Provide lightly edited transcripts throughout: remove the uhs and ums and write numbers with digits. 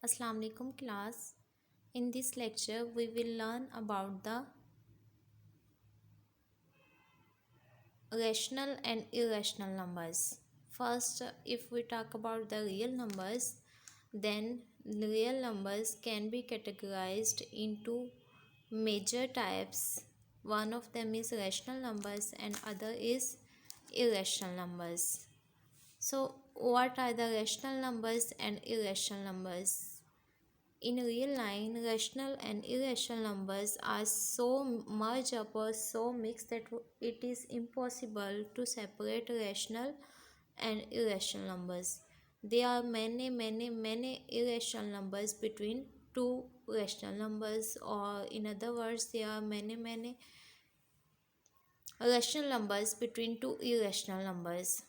Assalamu alaikum class. In this lecture we will learn about the rational and irrational numbers. First, if we talk about the real numbers, then the real numbers can be categorized into major types. One of them is rational numbers and other is irrational numbers. So what are the rational numbers and irrational numbers? In real line, rational and irrational numbers are so merged up or so mixed that it is impossible to separate rational and irrational numbers. There are many irrational numbers between two rational numbers, or in other words, there are many rational numbers between two irrational numbers.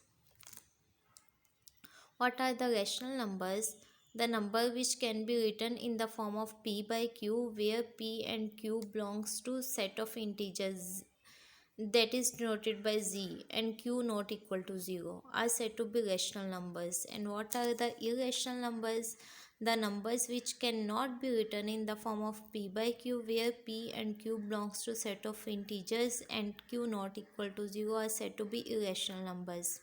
What are the rational numbers? The number which can be written in the form of p by q, where p and q belongs to set of integers that is denoted by z and q not equal to 0 are said to be rational numbers. And what are the irrational numbers? The numbers which cannot be written in the form of p by q, where p and q belongs to set of integers and q not equal to 0 are said to be irrational numbers.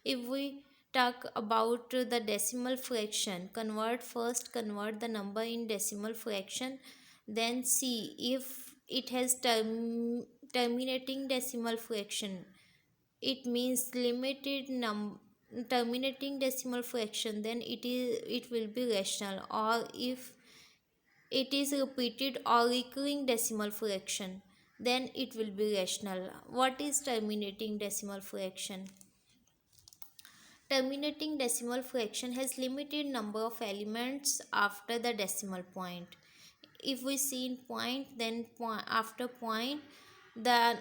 If we talk about the decimal fraction, convert the number in decimal fraction, then see if it has terminating decimal fraction, it means terminating decimal fraction, then it will be rational. Or if it is repeated or recurring decimal fraction, then it will be rational. What is terminating decimal fraction? Terminating decimal fraction has limited number of elements after the decimal point. If we see in point, then after point the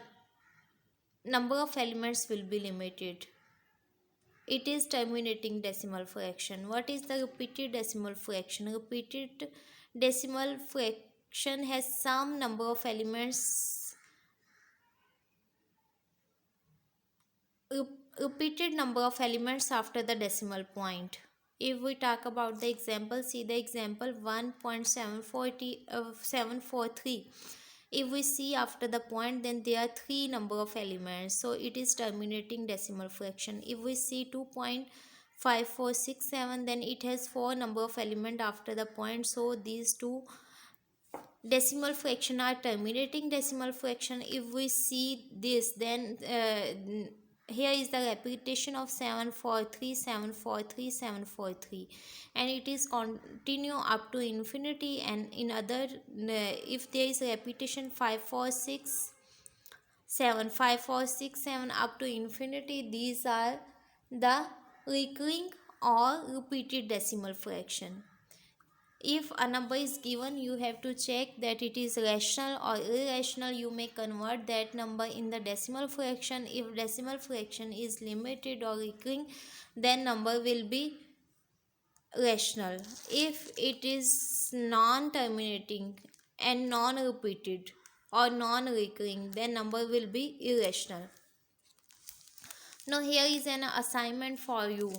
number of elements will be limited. It is terminating decimal fraction. What is the repeated decimal fraction? Repeated decimal fraction has some number of elements, repeated number of elements after the decimal point. If we talk about the example, see the example 1.743. If we see after the point, then there are three number of elements, so it is terminating decimal fraction. If we see 2.5467, then it has four number of element after the point, so these two decimal fraction are terminating decimal fraction. If we see this, then here is the repetition of 743 743 743, and it is continue up to infinity. And in other, if there is a repetition 546 7 up to infinity, these are the recurring or repeated decimal fraction. If a number is given, you have to check that it is rational or irrational. You may convert that number in the decimal fraction. If decimal fraction is limited or recurring, then number will be rational. If it is non-terminating and non-repeated or non-recurring, then number will be irrational. Now here is an assignment for you.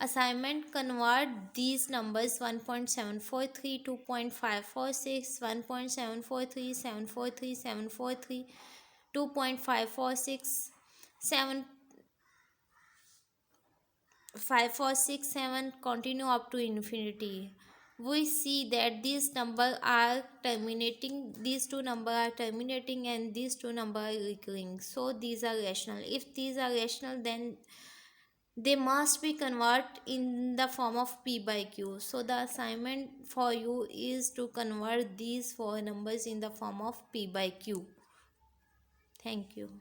Assignment: convert these numbers 1.743, 2.546, 1.743, 743, 743, 2.546, 7 5467, continue up to infinity. We see that these numbers are terminating, these two numbers are terminating, and these two numbers are recurring, so these are rational. If these are rational, then they must be converted in the form of p by q. So the assignment for you is to convert these four numbers in the form of p by q. Thank you.